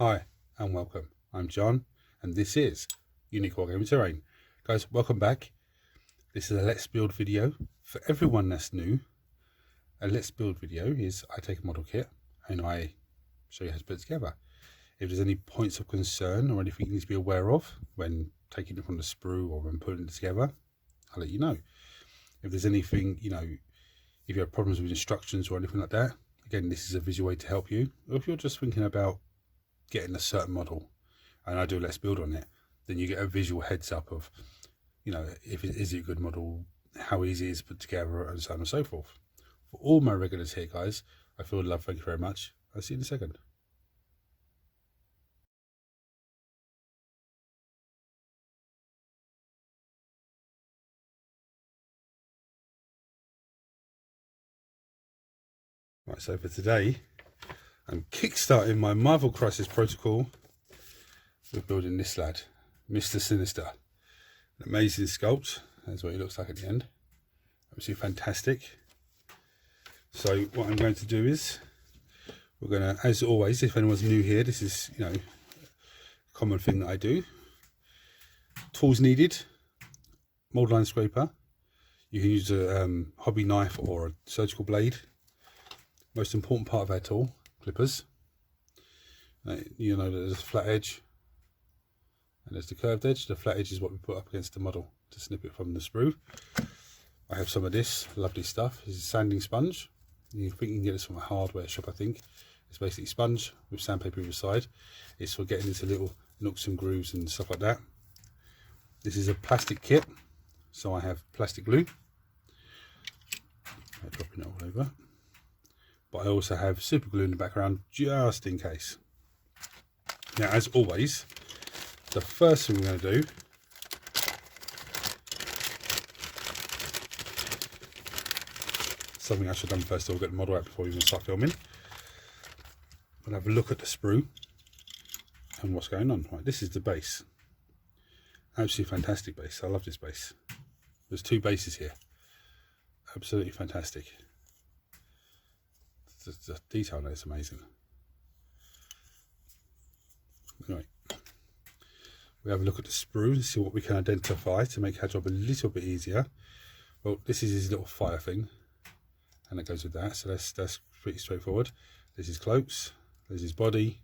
Hi and welcome. I'm John and this is Unique Wargaming Terrain. Guys, welcome back. This is a Let's Build video. For everyone that's new, a Let's Build video is I take a model kit and I show you how to put it together. If there's any points of concern or anything you need to be aware of when taking it from the sprue or when putting it together, I'll let you know. If there's anything, if you have problems with instructions or anything like that, again, this is a visual way to help you. Or if you're just thinking about getting a certain model and I do Let's Build on it, then you get a visual heads up of, if it is a good model, how easy it is to put together, and so on and so forth. For all my regulars here, guys, I feel love, thank you very much. I'll see you in a second. Right, so for today, I'm kickstarting my Marvel Crisis Protocol with building this lad, Mr. Sinister. An amazing sculpt. That's what he looks like at the end. Absolutely fantastic. So what I'm going to do is, we're going to, as always, if anyone's new here, this is, a common thing that I do. Tools needed, mold line scraper. You can use a hobby knife or a surgical blade. Most important part of our tool, clippers. There's a flat edge and there's the curved edge. The flat edge is what we put up against the model to snip it from the sprue. I have some of this lovely stuff. This is a sanding sponge. You think you can get this from a hardware shop, I think. It's basically sponge with sandpaper either side. It's for getting into little nooks and grooves and stuff like that. This is a plastic kit, so I have plastic glue. I'm dropping it all over. But I also have super glue in the background just in case. Now, as always, the first thing we're going to do something I should have done first, I'll get the model out before we even start filming. We'll have a look at the sprue and what's going on. Right, this is the base. Absolutely fantastic base. I love this base. There's two bases here. Absolutely fantastic. The detail on it is amazing. Anyway, we have a look at the sprue and see what we can identify to make our job a little bit easier. Well, this is his little fire thing, and it goes with that, so that's pretty straightforward. This is cloaks, there's his body,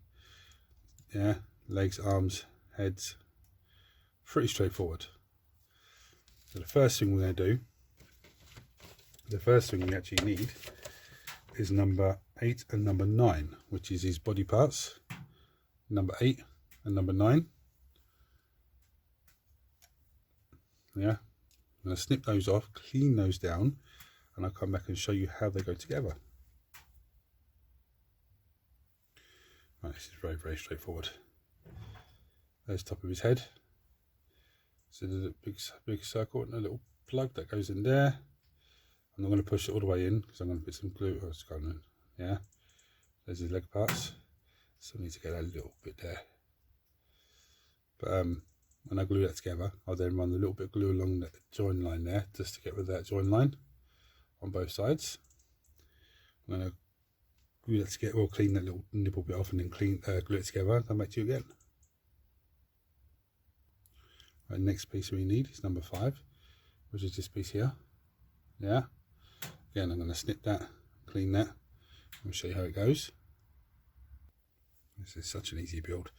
yeah, legs, arms, heads, pretty straightforward. So the first thing we're going to do, the first thing we actually need is number 8 and number 9, which is his body parts, number 8 and number 9. Yeah, I'm going to snip those off, clean those down, and I'll come back and show you how they go together. Right, this is very, very straightforward. There's the top of his head. So there's a big circle and a little plug that goes in there. I'm not going to push it all the way in because I'm going to put some glue. Oh, it's going in. Yeah, there's his leg parts. So I need to get a little bit there. But when I glue that together, I'll then run a little bit of glue along that join line there just to get rid of that join line on both sides. I'm going to glue that together, or clean that little nipple bit off and then glue it together and come back to you again. Right, next piece we need is number 5, which is this piece here. Yeah, again I'm going to snip that, clean that, and show you how it goes. This is such an easy build.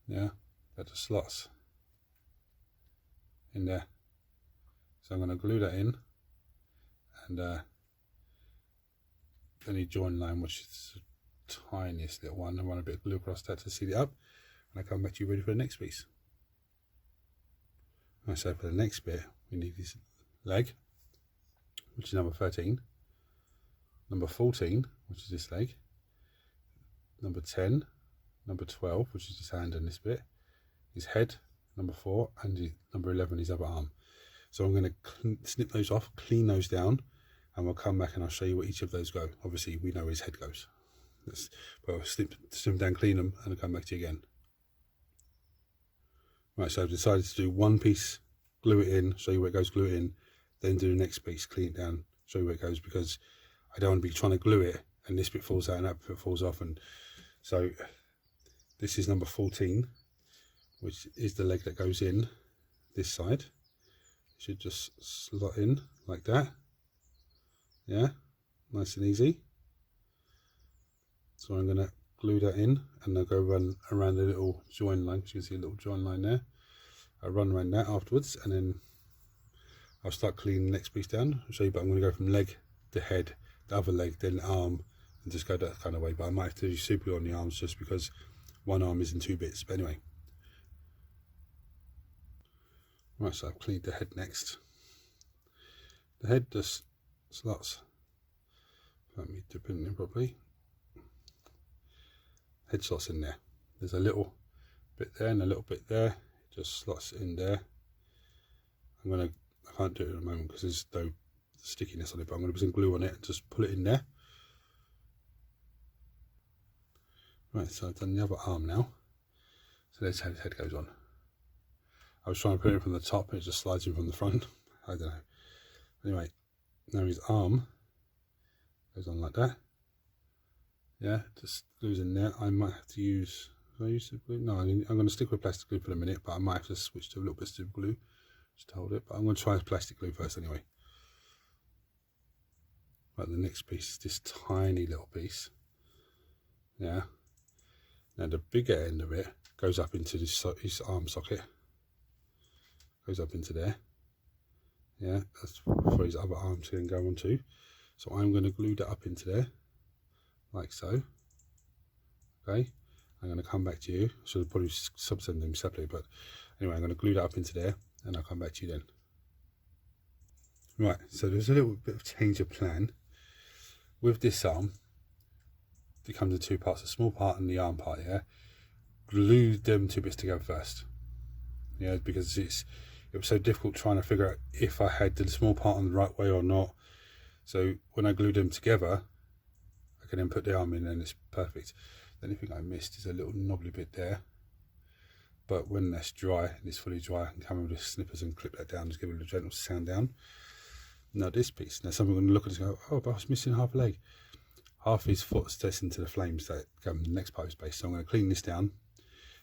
Yeah, that just slots in there. So I'm going to glue that in, and any join line, which is the tiniest little one, I run a bit of glue across that to seal it up, and I come back to you ready for the next piece. Right, so for the next bit we need this leg, which is number 13, number 14, which is this leg, number 10, number 12, which is his hand and this bit, his head, number 4, and number 11, his other arm. So I'm going to snip those off, clean those down, and we'll come back and I'll show you where each of those go. Obviously we know where his head goes. But I'll snip them down, clean them, and I'll come back to you again. Right, so I've decided to do one piece, glue it in, show you where it goes, glue it in, then do the next piece, clean it down, show you where it goes, because I don't want to be trying to glue it and this bit falls out and that bit falls off, and so This is number 14, which is the leg that goes in this side. It should just slot in like that. Yeah, nice and easy. So I'm going to glue that in, and I'll go run around the little join line. You can see a little join line there. I'll run around that afterwards, and then I'll start cleaning the next piece down. I'll show you, but I'm going to go from leg to head, the other leg, then arm, and just go that kind of way. But I might have to do super glue on the arms just because one arm is in 2 bits. But anyway, right, so I've cleaned the head next. The head just slots. Let me dip it in properly. Head slots in there. There's a little bit there and a little bit there. It just slots in there. I can't do it at the moment because there's no stickiness on it, but I'm going to put some glue on it and just pull it in there. Right, so I've done the other arm now. So there's how his head goes on. I was trying to put it from the top, and it just slides in from the front. I don't know. Anyway, now his arm goes on like that. Yeah, just glues in there. I might have to use, do I use super glue? No, I'm going to stick with plastic glue for a minute, but I might have to switch to a little bit of super glue just to hold it. But I'm going to try plastic glue first anyway. Right, the next piece is this tiny little piece. Yeah. Now the bigger end of it goes up into his arm socket. Goes up into there. Yeah, that's for his other arm to then go onto. So I'm going to glue that up into there, like so. Okay, I'm going to come back to you. Should have probably subsend them separately, but anyway, I'm going to glue that up into there, and I'll come back to you then. Right, so there's a little bit of change of plan with this arm. It comes in 2 parts: the small part and the arm part. Yeah, glue them 2 bits together first. Yeah, because it was so difficult trying to figure out if I had the small part on the right way or not. So when I glued them together, I can then put the arm in and it's perfect. The only thing I missed is a little knobbly bit there. But when that's dry and it's fully dry, I can come in with the snippers and clip that down, just give it a gentle sound down. Now this piece, now someone going to look at it and go, oh, but I was missing half a leg. Half his foot's destined to the flames that come in the next part of his base. So I'm going to clean this down,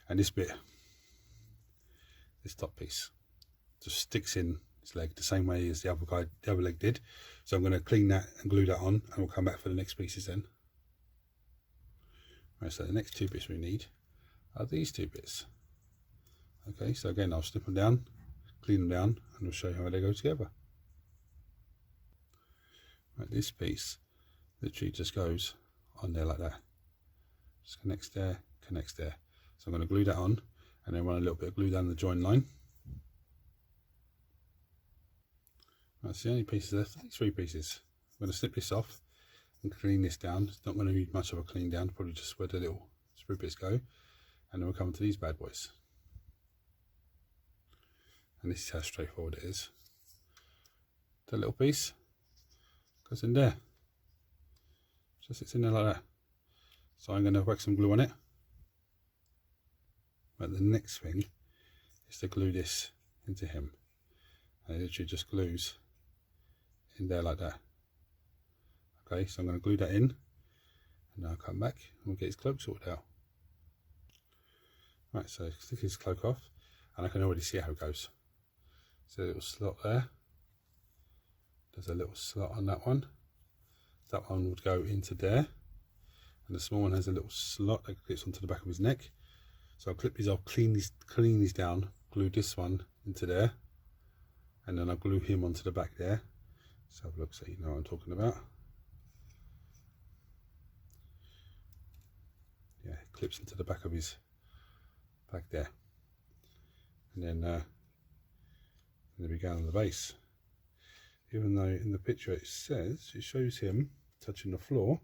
and this bit, this top piece, just sticks in his leg the same way as the other leg did. So I'm going to clean that and glue that on, and we'll come back for the next pieces then. Right, so the next 2 bits we need are these 2 bits. Okay, so again, I'll snip them down, clean them down, and we'll show you how they go together. Right, this piece literally just goes on there like that. Just connects there, connects there. So I'm going to glue that on, and then run a little bit of glue down the join line. That's the only pieces left. 3 pieces. I'm going to snip this off and clean this down. It's not going to need much of a clean down, probably just where the little screw bits go. And then we'll come to these bad boys. And this is how straightforward it is. The little piece goes in there. Just sits in there like that. So I'm going to whack some glue on it. But the next thing is to glue this into him. And it literally just glues in there like that. Okay, so I'm going to glue that in, and now I'll come back and we'll get his cloak sorted out. Right, so stick his cloak off, and I can already see how it goes. So a little slot there. There's a little slot on that one. That one would go into there, and the small one has a little slot that clips onto the back of his neck. So I'll clip these off, clean these down, glue this one into there, and then I'll glue him onto the back there. Let's have a look so you know what I'm talking about. Yeah, it clips into the back of his back there, and then we go on the base. Even though in the picture it shows him touching the floor,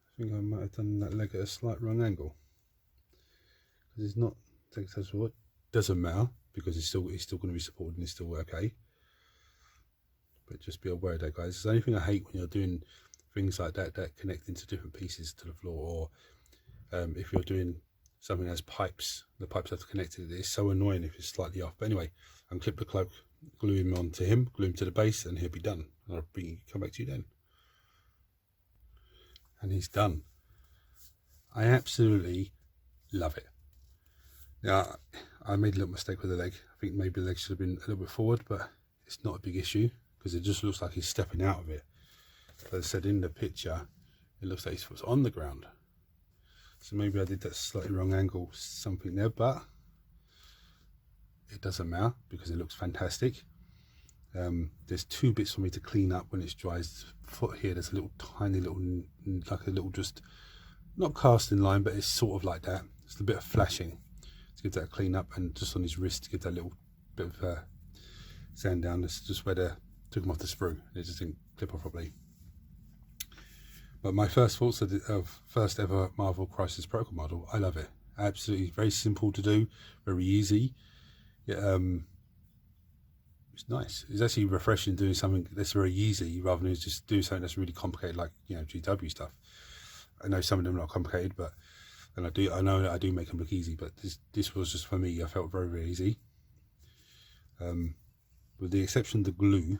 I think I might have done that leg at a slight wrong angle, because it's not touching. Doesn't matter, because he's still going to be supported and it's still okay. But just be aware of that, guys. It's the only thing I hate when you're doing things like that connect into different pieces to the floor, or if you're doing something that has pipes, the pipes have to connect to it. It's so annoying if it's slightly off. But anyway, I'm clip the cloak, glue him onto him, glue him to the base, and he'll be done. And I'll come back to you then. And he's done. I absolutely love it. Now, I made a little mistake with the leg. I think maybe the leg should have been a little bit forward, but it's not a big issue because it just looks like he's stepping out of it. But as I said in the picture, it looks like his foot's on the ground. So maybe I did that slightly wrong angle, something there, but it doesn't matter because it looks fantastic. There's 2 bits for me to clean up when it's dry. Foot here, there's a little tiny little, like a little, just not casting line, but it's sort of like that. It's a bit of flashing to give that a clean up, and just on his wrist to give that little bit of sand down. That's just where they took him off the sprue. It just didn't clip off properly. But my first thoughts of first ever Marvel Crisis Protocol model, I love it. Absolutely, very simple to do, very easy. Yeah, it's nice. It's actually refreshing doing something that's very easy rather than just do something that's really complicated, like, you know, GW stuff. I know some of them are not complicated, but I know that I do make them look easy. But this was just, for me, I felt very, very easy. With the exception of the glue,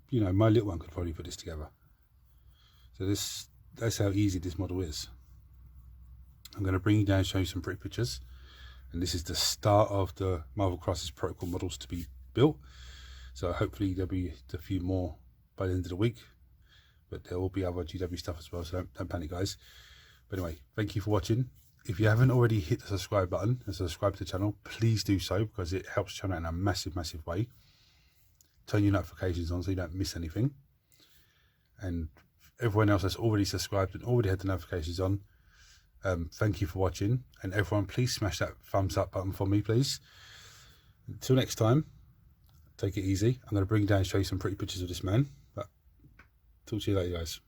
you know, my little one could probably put this together. So that's how easy this model is. I'm going to bring you down and show you some pretty pictures. And this is the start of the Marvel Crisis Protocol models to be built. So hopefully there'll be a few more by the end of the week. But there will be other GW stuff as well, so don't panic, guys. But anyway, thank you for watching. If you haven't already hit the subscribe button and subscribe to the channel, please do so, because it helps the channel in a massive, massive way. Turn your notifications on so you don't miss anything. And everyone else that's already subscribed and already had the notifications on, thank you for watching. And everyone, please smash that thumbs up button for me, please. Until next time, take it easy. I'm going to bring you down and show you some pretty pictures of this man. But talk to you later, guys.